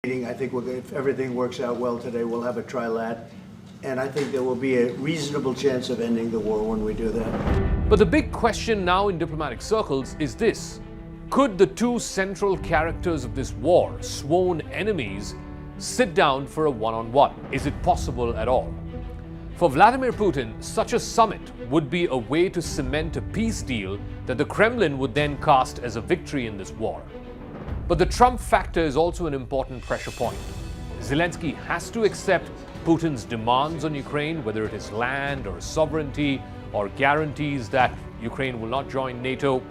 I think if everything works out well today, we'll have a trilat. And I think there will be a reasonable chance of ending the war when we do that. But the big question now in diplomatic circles is this. Could the two central characters of this war, sworn enemies, sit down for a one-on-one? Is it possible at all? For Vladimir Putin, such a summit would be a way to cement a peace deal that the Kremlin would then cast as a victory in this war. But the Trump factor is also an important pressure point. Zelensky has to accept Putin's demands on Ukraine, whether it is land or sovereignty or guarantees that Ukraine will not join NATO.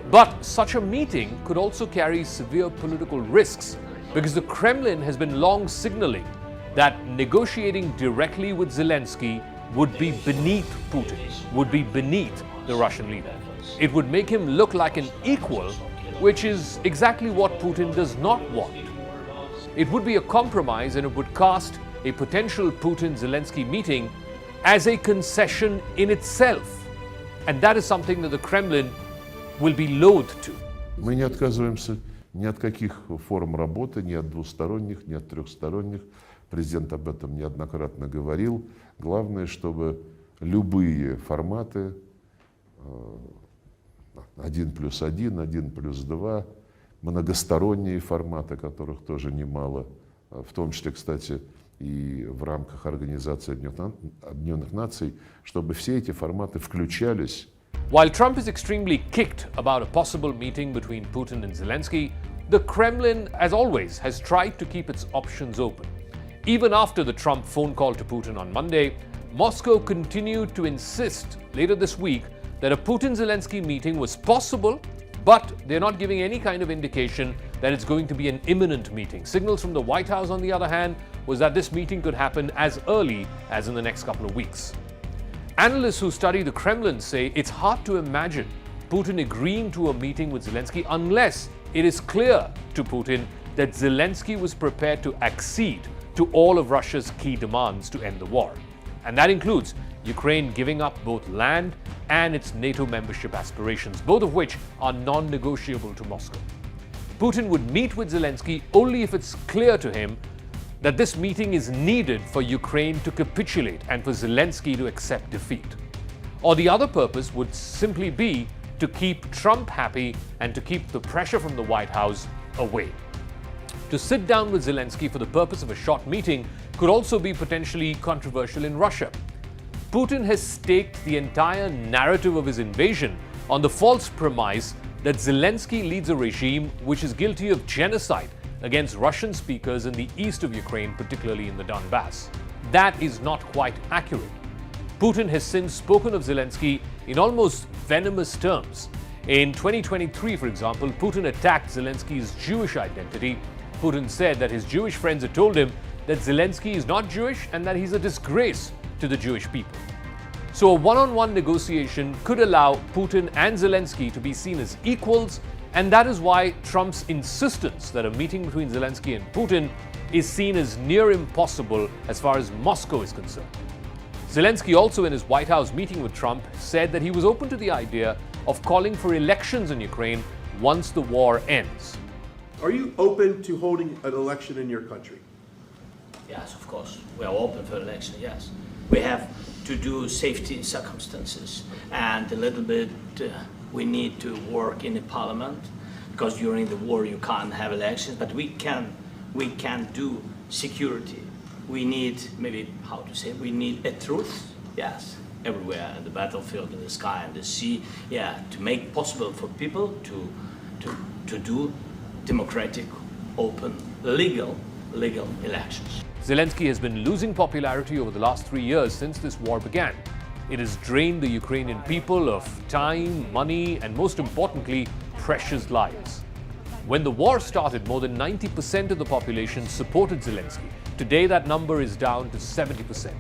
But such a meeting could also carry severe political risks because the Kremlin has been long signaling that negotiating directly with Zelensky would be beneath Putin, would be beneath the Russian leader. It would make him look like an equal, which is exactly what Putin does not want. It would be a compromise and it would cast a potential Putin-Zelensky meeting as a concession in itself. And that is something that the Kremlin will be loath to. Мы не отказываемся ни от каких форм работы, ни от двусторонних, ни от трехсторонних. Президент об этом неоднократно говорил. Главное, чтобы любые форматы 1+1, 1+2, многосторонние форматы, которых тоже немало, в том числе, кстати, и в рамках Организации Объединенных Наций, чтобы все эти форматы включались. While Trump is extremely kicked about a possible meeting between Putin and Zelensky, the Kremlin, as always, has tried to keep its options open. Even after the Trump phone call to Putin on Monday, Moscow continued to insist later this week that a Putin-Zelensky meeting was possible, but they're not giving any kind of indication that it's going to be an imminent meeting. Signals from the White House, on the other hand, was that this meeting could happen as early as in the next couple of weeks. Analysts who study the Kremlin say it's hard to imagine Putin agreeing to a meeting with Zelensky unless it is clear to Putin that Zelensky was prepared to accede to all of Russia's key demands to end the war. And that includes Ukraine giving up both land and its NATO membership aspirations, both of which are non-negotiable to Moscow. Putin would meet with Zelensky only if it's clear to him that this meeting is needed for Ukraine to capitulate and for Zelensky to accept defeat. Or the other purpose would simply be to keep Trump happy and to keep the pressure from the White House away. To sit down with Zelensky for the purpose of a short meeting could also be potentially controversial in Russia. Putin has staked the entire narrative of his invasion on the false premise that Zelensky leads a regime which is guilty of genocide against Russian speakers in the east of Ukraine, particularly in the Donbass. That is not quite accurate. Putin has since spoken of Zelensky in almost venomous terms. In 2023, for example, Putin attacked Zelensky's Jewish identity. Putin said that his Jewish friends had told him that Zelensky is not Jewish and that he's a disgrace to the Jewish people. So a one-on-one negotiation could allow Putin and Zelensky to be seen as equals, and that is why Trump's insistence that a meeting between Zelensky and Putin is seen as near impossible as far as Moscow is concerned. Zelensky also, in his White House meeting with Trump, said that he was open to the idea of calling for elections in Ukraine once the war ends. Are you open to holding an election in your country? Yes, of course. We are open for election, yes. We have to do safety circumstances, and a little bit we need to work in the parliament, because during the war you can't have elections, but we can do security. We need, maybe, how to say, we need a truth, yes, everywhere, in the battlefield, in the sky, in the sea, yeah, to make possible for people to do democratic, open, legal elections. Zelensky has been losing popularity over the last 3 years since this war began. It has drained the Ukrainian people of time, money, and most importantly, precious lives. When the war started, more than 90% of the population supported Zelensky. Today, that number is down to 70%.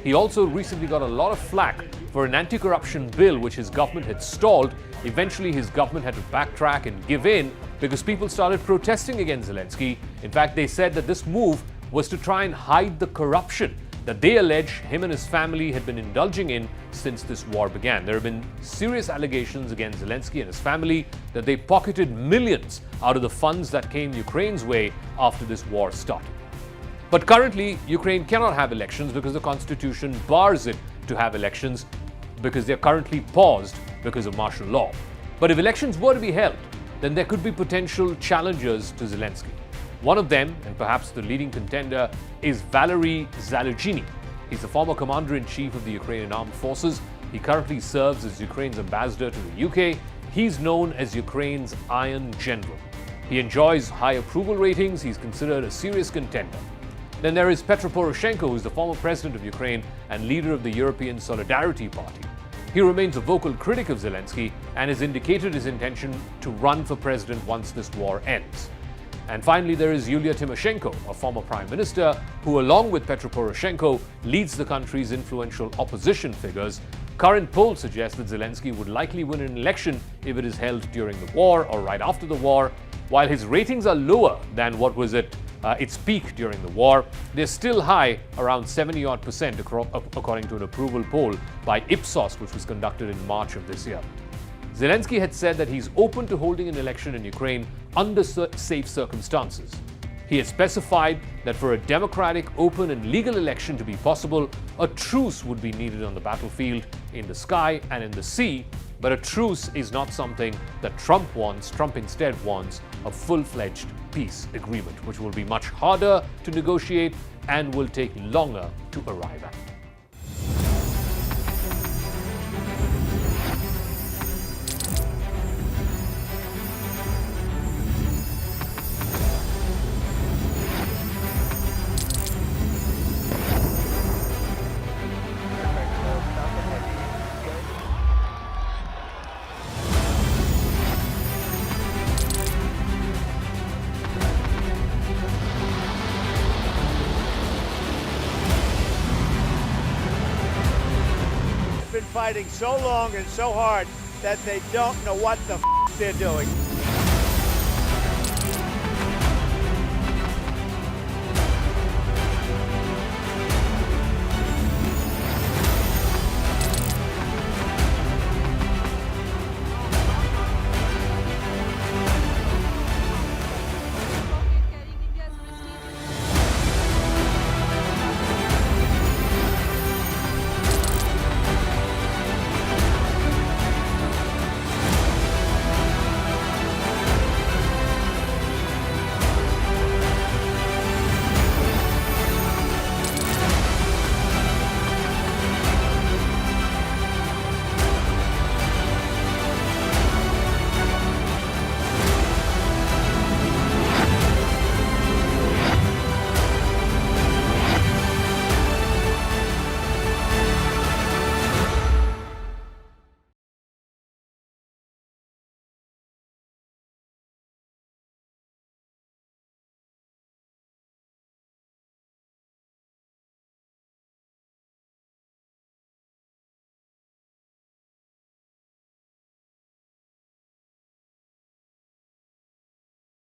He also recently got a lot of flack for an anti-corruption bill which his government had stalled. Eventually, his government had to backtrack and give in because people started protesting against Zelensky. In fact, they said that this move was to try and hide the corruption that they allege him and his family had been indulging in since this war began. There have been serious allegations against Zelensky and his family that they pocketed millions out of the funds that came Ukraine's way after this war started. But currently, Ukraine cannot have elections because the constitution bars it to have elections because they're currently paused because of martial law. But if elections were to be held, then there could be potential challengers to Zelensky. One of them, and perhaps the leading contender, is Valery Zaluzhny. He's the former commander-in-chief of the Ukrainian armed forces. He currently serves as Ukraine's ambassador to the UK. He's known as Ukraine's Iron General. He enjoys high approval ratings. He's considered a serious contender. Then there is Petro Poroshenko, who's the former president of Ukraine and leader of the European Solidarity Party. He remains a vocal critic of Zelensky and has indicated his intention to run for president once this war ends. And finally, there is Yulia Tymoshenko, a former prime minister who, along with Petro Poroshenko, leads the country's influential opposition figures. Current polls suggest that Zelensky would likely win an election if it is held during the war or right after the war. While his ratings are lower than what was at its peak during the war, they're still high, around 70-odd%, according to an approval poll by Ipsos, which was conducted in March of this year. Zelensky had said that he's open to holding an election in Ukraine under safe circumstances. He has specified that for a democratic, open and legal election to be possible, a truce would be needed on the battlefield, in the sky and in the sea. But a truce is not something that Trump wants. Trump instead wants a full-fledged peace agreement, which will be much harder to negotiate and will take longer to arrive at. Been fighting so long and so hard that they don't know what the they're doing.